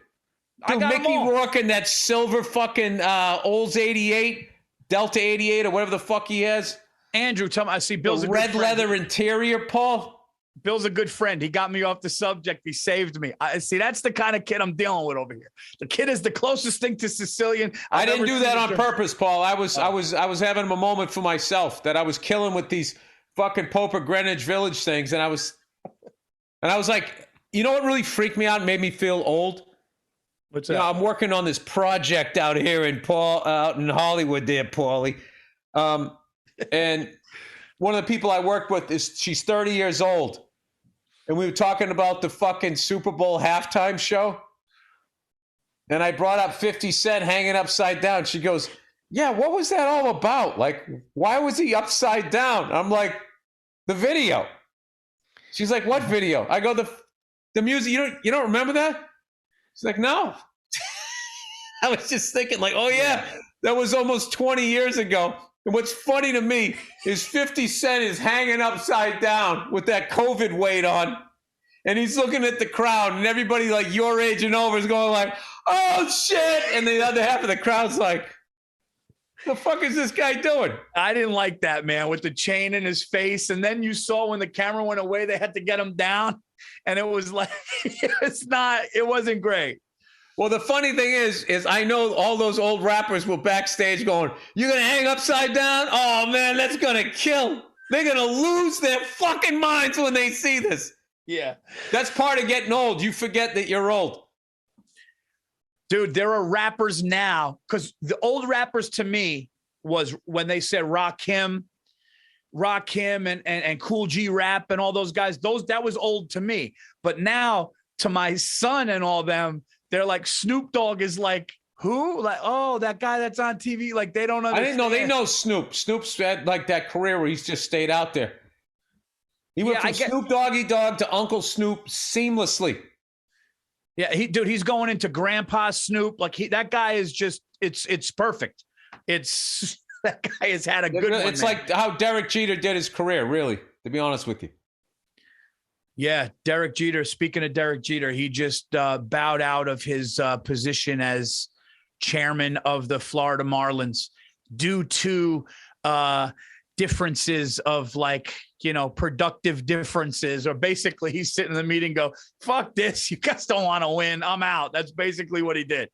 Dude, Mickey Rourke and that silver fucking Olds 88, Delta 88, or whatever the fuck he has. Andrew, tell me. I see Bill's a good friend. Red leather interior, Paul. Bill's a good friend. He got me off the subject. He saved me. I see. That's the kind of kid I'm dealing with over here. The kid is the closest thing to Sicilian. I didn't do that on purpose, Paul. I was having a moment for myself that I was killing with these fucking Pope of Greenwich Village things, and I was like, you know what really freaked me out and made me feel old? What's that? I'm working on this project out here out in Hollywood there, Paulie. And one of the people I worked with she's 30 years old. And we were talking about the fucking Super Bowl halftime show. And I brought up 50 Cent hanging upside down. She goes, yeah, what was that all about? Like, why was he upside down? I'm like, the video. She's like, what video? I go, the music. You don't remember that? She's like, no. I was just thinking like, oh yeah, that was almost 20 years ago. And what's funny to me is 50 Cent is hanging upside down with that COVID weight on. And he's looking at the crowd, and everybody like your age and over is going like, oh shit. And the other half of the crowd's like, the fuck is this guy doing? I didn't like that, man, with the chain in his face. And then you saw when the camera went away, they had to get him down. And it was like, it wasn't great. Well, the funny thing is I know all those old rappers were backstage going, you're going to hang upside down? Oh, man, that's going to kill. They're going to lose their fucking minds when they see this. Yeah. That's part of getting old. You forget that you're old. Dude, there are rappers now, because the old rappers to me was when they said Rakim and Cool G Rap and all those guys, that was old to me. But now to my son and all them, they're like, Snoop Dogg is like, who? Like, oh, that guy that's on TV. Like, they don't understand. I didn't know. They know Snoop. Snoop's had like that career where he's just stayed out there. He went from Snoop Doggy Dogg to Uncle Snoop seamlessly. Yeah, he's going into Grandpa Snoop. Like that guy is just, it's perfect. That guy has had a good one. It's like how Derek Jeter did his career, really, to be honest with you. Yeah, Derek Jeter. Speaking of Derek Jeter, he just bowed out of his position as chairman of the Florida Marlins due to differences of productive differences, or basically he's sitting in the meeting, go, fuck this. You guys don't want to win. I'm out. That's basically what he did.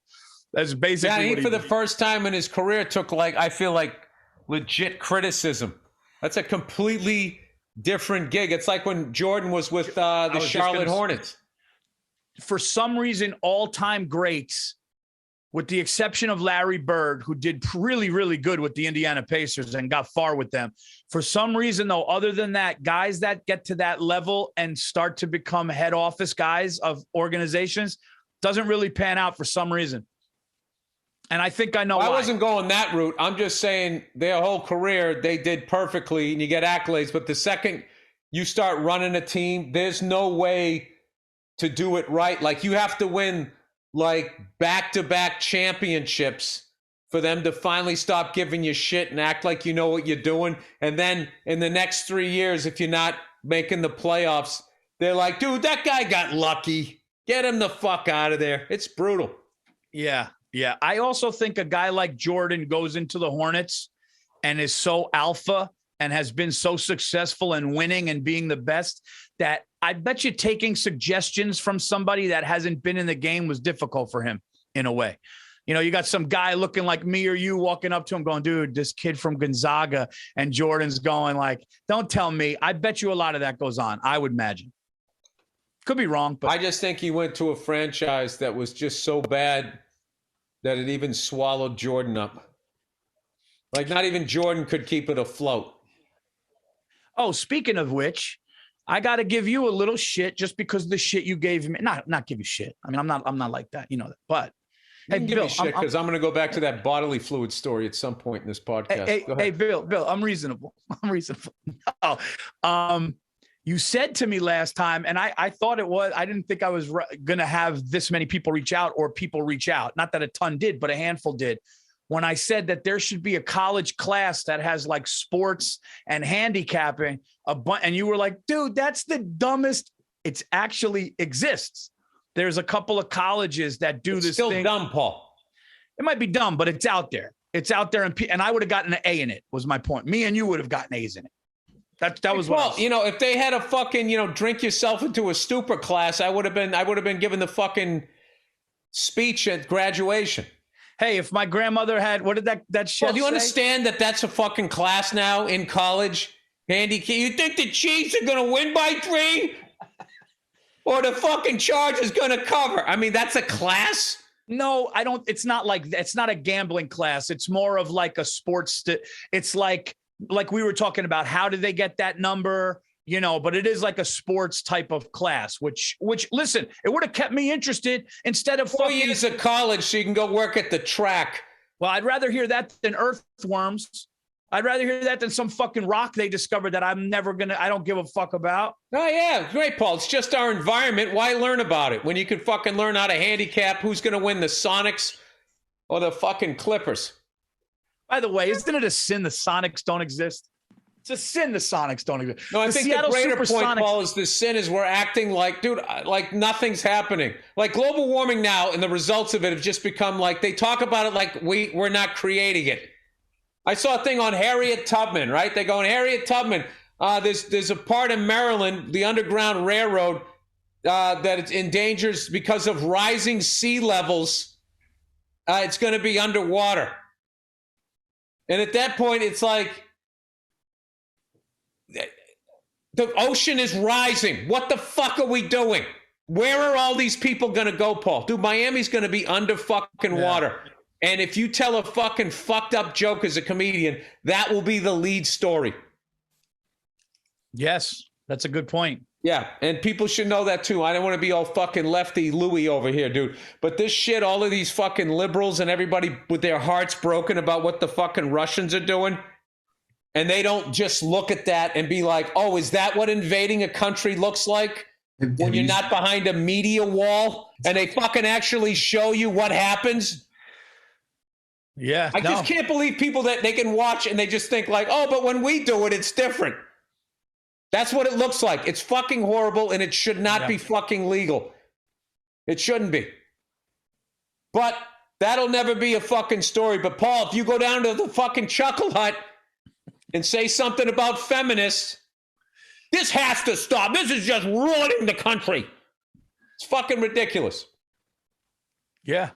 That's basically he for the first time in his career took I feel like legit criticism. That's a completely different gig. It's like when Jordan was with the Charlotte Hornets. For some reason, all-time greats, with the exception of Larry Bird, who did really, really good with the Indiana Pacers and got far with them. For some reason, though, other than that, guys that get to that level and start to become head office guys of organizations doesn't really pan out for some reason. And I think I know why. I wasn't going that route. I'm just saying their whole career, they did perfectly and you get accolades. But the second you start running a team, there's no way to do it right. Like, you have to win back-to-back championships for them to finally stop giving you shit and act like you know what you're doing. And then in the next 3 years, if you're not making the playoffs, they're like, dude, that guy got lucky. Get him the fuck out of there. It's brutal. Yeah. Yeah. I also think a guy like Jordan goes into the Hornets and is so alpha and has been so successful and winning and being the best that I bet you taking suggestions from somebody that hasn't been in the game was difficult for him in a way. You got some guy looking like me or you walking up to him going, dude, this kid from Gonzaga, and Jordan's going like, don't tell me. I bet you a lot of that goes on, I would imagine. Could be wrong, but I just think he went to a franchise that was just so bad that it even swallowed Jordan up. Like, not even Jordan could keep it afloat. Oh, speaking of which, I got to give you a little shit just because of the shit you gave me. Not give you shit. I mean, I'm not like that. You know that. But hey, give me shit because I'm going to go back to that bodily fluid story at some point in this podcast. Hey, Bill, I'm reasonable. No. You said to me last time, and I thought it was, I didn't think I was going to have this many people reach out or people reach out. Not that a ton did, but a handful did. When I said that there should be a college class that has like sports and handicapping, and you were like, dude, that's the dumbest. It actually exists. There's a couple of colleges that do this still thing. Dumb, Paul. It might be dumb, but it's out there. It's out there, and I would have gotten an A in it, was my point. Me and you would have gotten A's in it. That was what. Well, you know, if they had a fucking, drink yourself into a stupor class, I would have been given the fucking speech at graduation. Hey, if my grandmother had, what did that shit? Well, do you understand that that's a fucking class now in college? Handicap. You think the Chiefs are going to win by 3? Or the fucking Chargers going to cover? I mean, that's a class? No, I don't. It's not like, it's not a gambling class. It's more of like a sports. It's like we were talking about, how did they get that number? But it is like a sports type of class, which listen, it would have kept me interested instead of 4 years of college so you can go work at the track. Well, I'd rather hear that than earthworms. I'd rather hear that than some fucking rock they discovered that I don't give a fuck about. Oh, yeah. Great, Paul. It's just our environment. Why learn about it when you can fucking learn how to handicap who's going to win the Sonics or the fucking Clippers? By the way, isn't it a sin the Sonics don't exist? It's a sin the Sonics don't exist. No, I think the greater point, Paul, is the sin is we're acting like, dude, like nothing's happening. Like global warming now and the results of it have just become like, they talk about it like we're not creating it. I saw a thing on Harriet Tubman, right? They're going, Harriet Tubman, there's a part in Maryland, the Underground Railroad, that it's endangers because of rising sea levels. It's going to be underwater. And at that point, it's like, the ocean is rising. What the fuck are we doing? Where are all these people going to go, Paul? Dude, Miami's going to be under fucking water. And if you tell a fucking fucked up joke as a comedian, that will be the lead story. Yes, that's a good point. Yeah, and people should know that too. I don't want to be all fucking lefty Louie over here, dude. But this shit, all of these fucking liberals and everybody with their hearts broken about what the fucking Russians are doing, and they don't just look at that and be like, oh, is that what invading a country looks like? When you're not behind a media wall and they fucking actually show you what happens? Yeah. I just can't believe people that they can watch and they just think like, oh, but when we do it, it's different. That's what it looks like. It's fucking horrible and it should not be fucking legal. It shouldn't be. But that'll never be a fucking story. But Paul, if you go down to the fucking Chuckle Hut and say something about feminists, this has to stop. This is just ruining the country. It's fucking ridiculous. Yeah.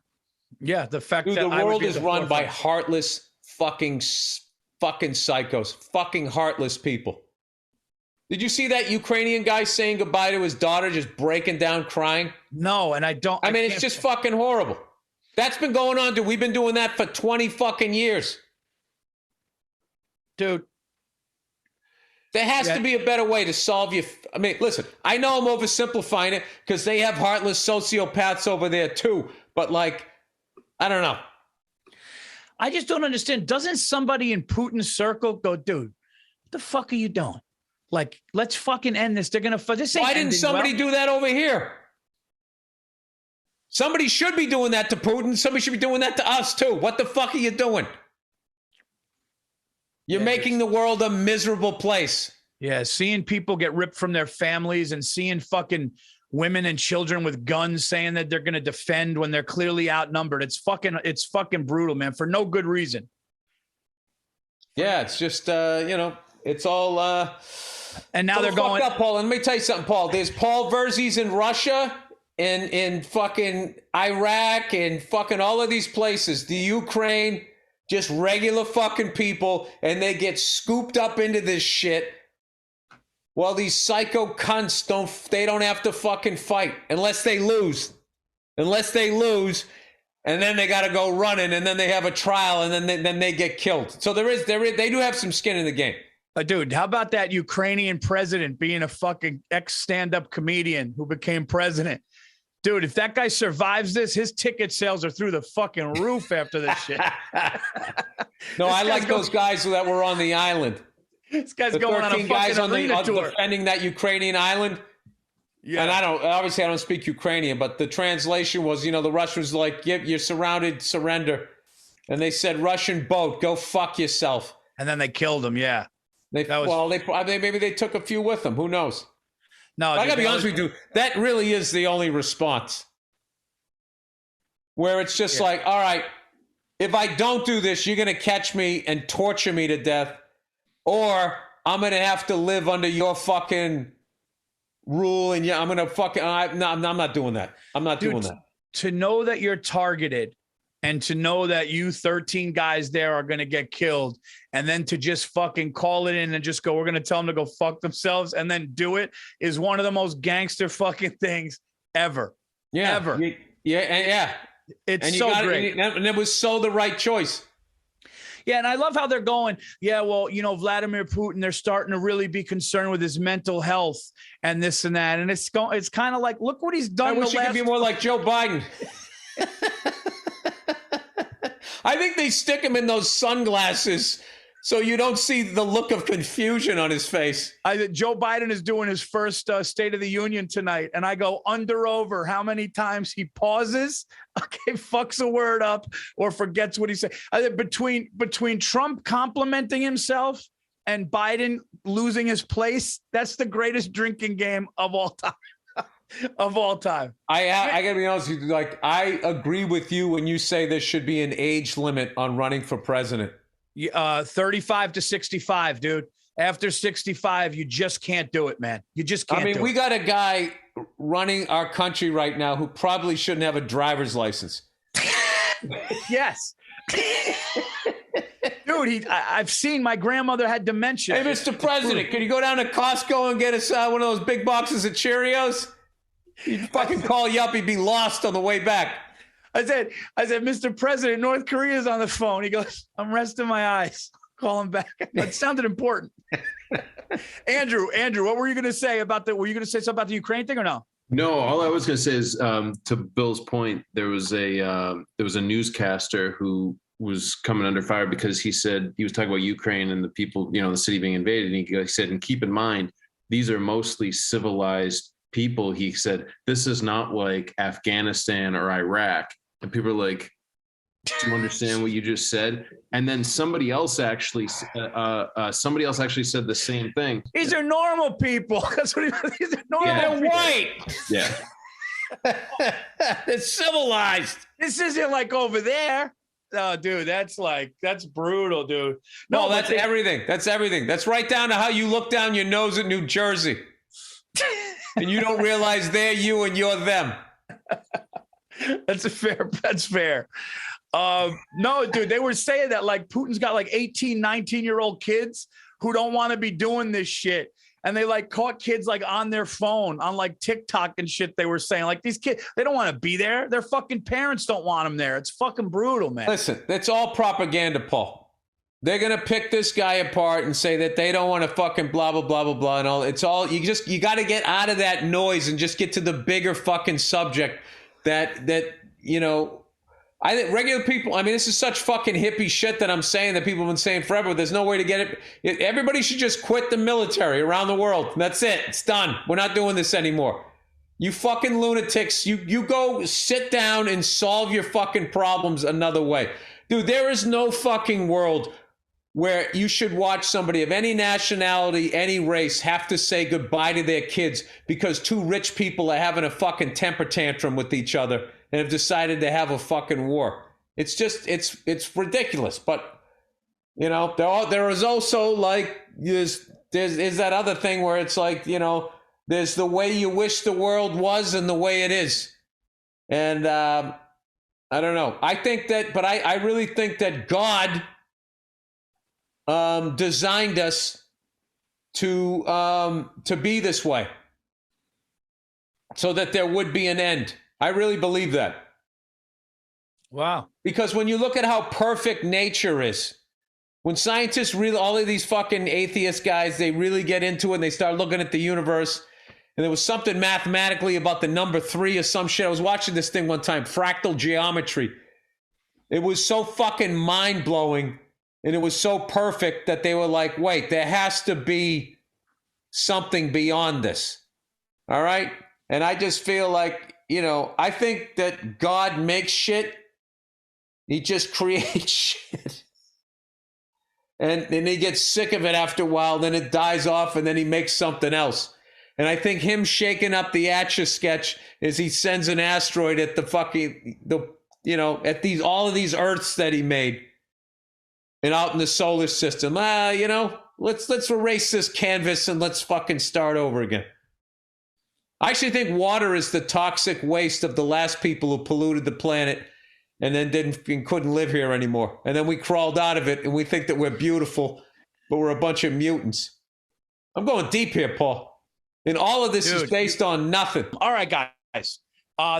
Yeah. The fact Dude, that the world is run by heartless fucking psychos, fucking heartless people. Did you see that Ukrainian guy saying goodbye to his daughter, just breaking down crying? No, and I don't. I mean, it's just fucking horrible. That's been going on, dude. We've been doing that for 20 fucking years. Dude. There has to be a better way to solve your... I mean, listen, I know I'm oversimplifying it because they have heartless sociopaths over there too. But like, I don't know. I just don't understand. Doesn't somebody in Putin's circle go, dude, what the fuck are you doing? Like, let's fucking end this. They're going to... This ain't Why didn't somebody do that over here? Somebody should be doing that to Putin. Somebody should be doing that to us too. What the fuck are you doing? You're making the world a miserable place. Yeah, seeing people get ripped from their families and seeing fucking women and children with guns saying that they're going to defend when they're clearly outnumbered. It's fucking brutal, man, for no good reason. Yeah, it's just, it's all... and now they're going... up, Paul. And let me tell you something, Paul. There's Paul Virzi's in Russia and in fucking Iraq and fucking all of these places. The Ukraine... Just regular fucking people, and they get scooped up into this shit while these psycho cunts don't have to fucking fight unless they lose. Unless they lose, and then they got to go running, and then they have a trial, and then they get killed. So they do have some skin in the game. Dude, how about that Ukrainian president being a fucking ex-stand-up comedian who became president? Dude, if that guy survives this, his ticket sales are through the fucking roof after this shit. No, I like those guys that were on the island. This guy's going on a fucking arena tour. Defending that Ukrainian island. Yeah. And I don't speak Ukrainian, but the translation was, the Russians were like, you're surrounded, surrender. And they said, Russian boat, go fuck yourself. And then they killed him, yeah. Maybe they took a few with them. Who knows? No, I gotta be honest with you. That really is the only response. Where it's just like, all right, if I don't do this, you're gonna catch me and torture me to death, or I'm gonna have to live under your fucking rule, and I'm gonna fucking. No, I'm not doing that. I'm not doing that. To know that you're targeted. And to know that you 13 guys there are going to get killed, and then to just fucking call it in and just go, we're going to tell them to go fuck themselves and then do it, is one of the most gangster fucking things ever. Yeah. Ever. Yeah. It's so great. And it was so the right choice. Yeah, and I love how they're going, Vladimir Putin, they're starting to really be concerned with his mental health and this and that. And it's kind of like, look what he's done. I wish he could be more like Joe Biden. I think they stick him in those sunglasses so you don't see the look of confusion on his face. Joe Biden is doing his first State of the Union tonight, and I go under over how many times he pauses, fucks a word up, or forgets what he said. Between Trump complimenting himself and Biden losing his place, that's the greatest drinking game of all time. Of all time. I gotta be honest with you, I agree with you when you say there should be an age limit on running for president. 35 to 65, dude. After 65, you just can't do it, man. You just can't we got a guy running our country right now who probably shouldn't have a driver's license. Yes. Dude, I've seen my grandmother had dementia. Hey, Mr. President, can you go down to Costco and get us one of those big boxes of Cheerios? He'd fucking call you up. He'd be lost on the way back. I said, Mr. President, North Korea's on the phone. He goes, I'm resting my eyes. Call him back. It sounded important. Andrew, what were you going to say were you going to say something about the Ukraine thing or no? No, all I was going to say is, to Bill's point, there was a newscaster who was coming under fire because he said, he was talking about Ukraine and the people, the city being invaded. And he said, and keep in mind, these are mostly civilized people. He said, this is not like Afghanistan or Iraq. And people are like, do you understand what you just said? And then somebody else actually said the same thing. These are normal people. That's what these are normal. Yeah. They're white. Yeah. They're civilized. This isn't like over there. No, dude, that's brutal, dude. No, that's everything. That's everything. That's right down to how you look down your nose at New Jersey. And you don't realize they're you and you're them. That's fair. No, dude, they were saying that Putin's got 18, 19-year-old kids who don't want to be doing this shit. And they caught kids on their phone on TikTok and shit. They were saying these kids, they don't want to be there. Their fucking parents don't want them there. It's fucking brutal, man. Listen, that's all propaganda, Paul. They're going to pick this guy apart and say that they don't want to fucking blah, blah, blah, blah, blah. And all. It's all, you got to get out of that noise and just get to the bigger fucking subject that, I think regular people, this is such fucking hippie shit that I'm saying that people have been saying forever, but there's no way to get it. Everybody should just quit the military around the world. That's it. It's done. We're not doing this anymore. You fucking lunatics, you go sit down and solve your fucking problems another way. Dude, there is no fucking world where you should watch somebody of any nationality, any race, have to say goodbye to their kids because two rich people are having a fucking temper tantrum with each other and have decided to have a fucking war. It's just, it's ridiculous. But, there is also there's that other thing where it's there's the way you wish the world was and the way it is. And I don't know. I think that, but I really think that God designed us to be this way so that there would be an end. I really believe that. Wow. Because when you look at how perfect nature is, When scientists really, all of these fucking atheist guys, they really get into it and they start looking at the universe. And there was something mathematically about the number 3 or some shit. I was watching this thing one time, fractal geometry. It was so fucking mind-blowing and it was so perfect that they were like, wait, there has to be something beyond this. All right? And I just feel like, I think that God makes shit. He just creates shit. And then he gets sick of it after a while, then it dies off, and then he makes something else. And I think him shaking up the Etch-a-Sketch is he sends an asteroid at the fucking, at all of these Earths that he made and out in the solar system. Let's erase this canvas and let's fucking start over again. I actually think water is the toxic waste of the last people who polluted the planet and then couldn't live here anymore. And then we crawled out of it and we think that we're beautiful, but we're a bunch of mutants. I'm going deep here, Paul. And all of this is based on nothing. All right, guys.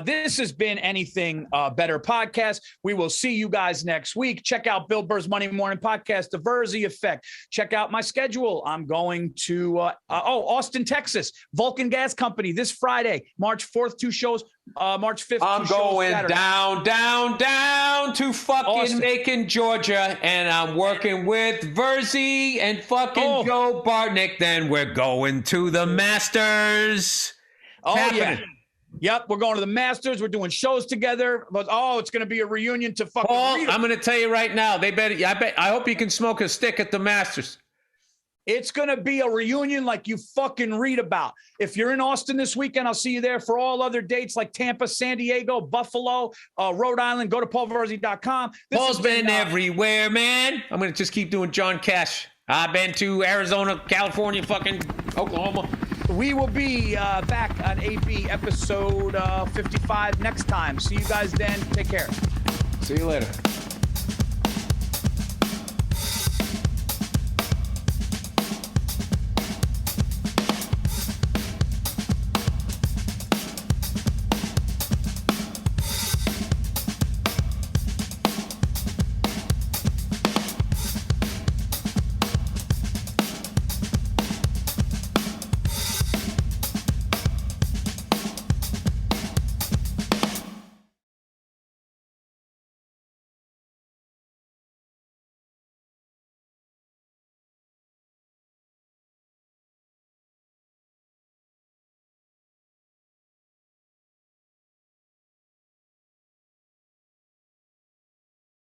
This has been Anything Better podcast. We will see you guys next week. Check out Bill Burr's Monday Morning Podcast, The Virzi Effect. Check out my schedule. I'm going to Austin, Texas, Vulcan Gas Company this Friday, March 4th, 2 shows. March 5th. I'm going down to fucking Austin, Macon, Georgia, and I'm working with Virzi and fucking Joe Bartnick. Then we're going to the Masters. Yeah. Yep, we're going to the Masters. We're doing shows together. But it's going to be a reunion to fucking. Paul, I'm going to tell you right now. I hope you can smoke a stick at the Masters. It's going to be a reunion like you fucking read about. If you're in Austin this weekend, I'll see you there. For all other dates like Tampa, San Diego, Buffalo, Rhode Island, go to paulvirzi.com. Paul's been everywhere, man. I'm going to just keep doing John Cash. I've been to Arizona, California, fucking Oklahoma. We will be back on AB episode 55 next time. See you guys then. Take care. See you later.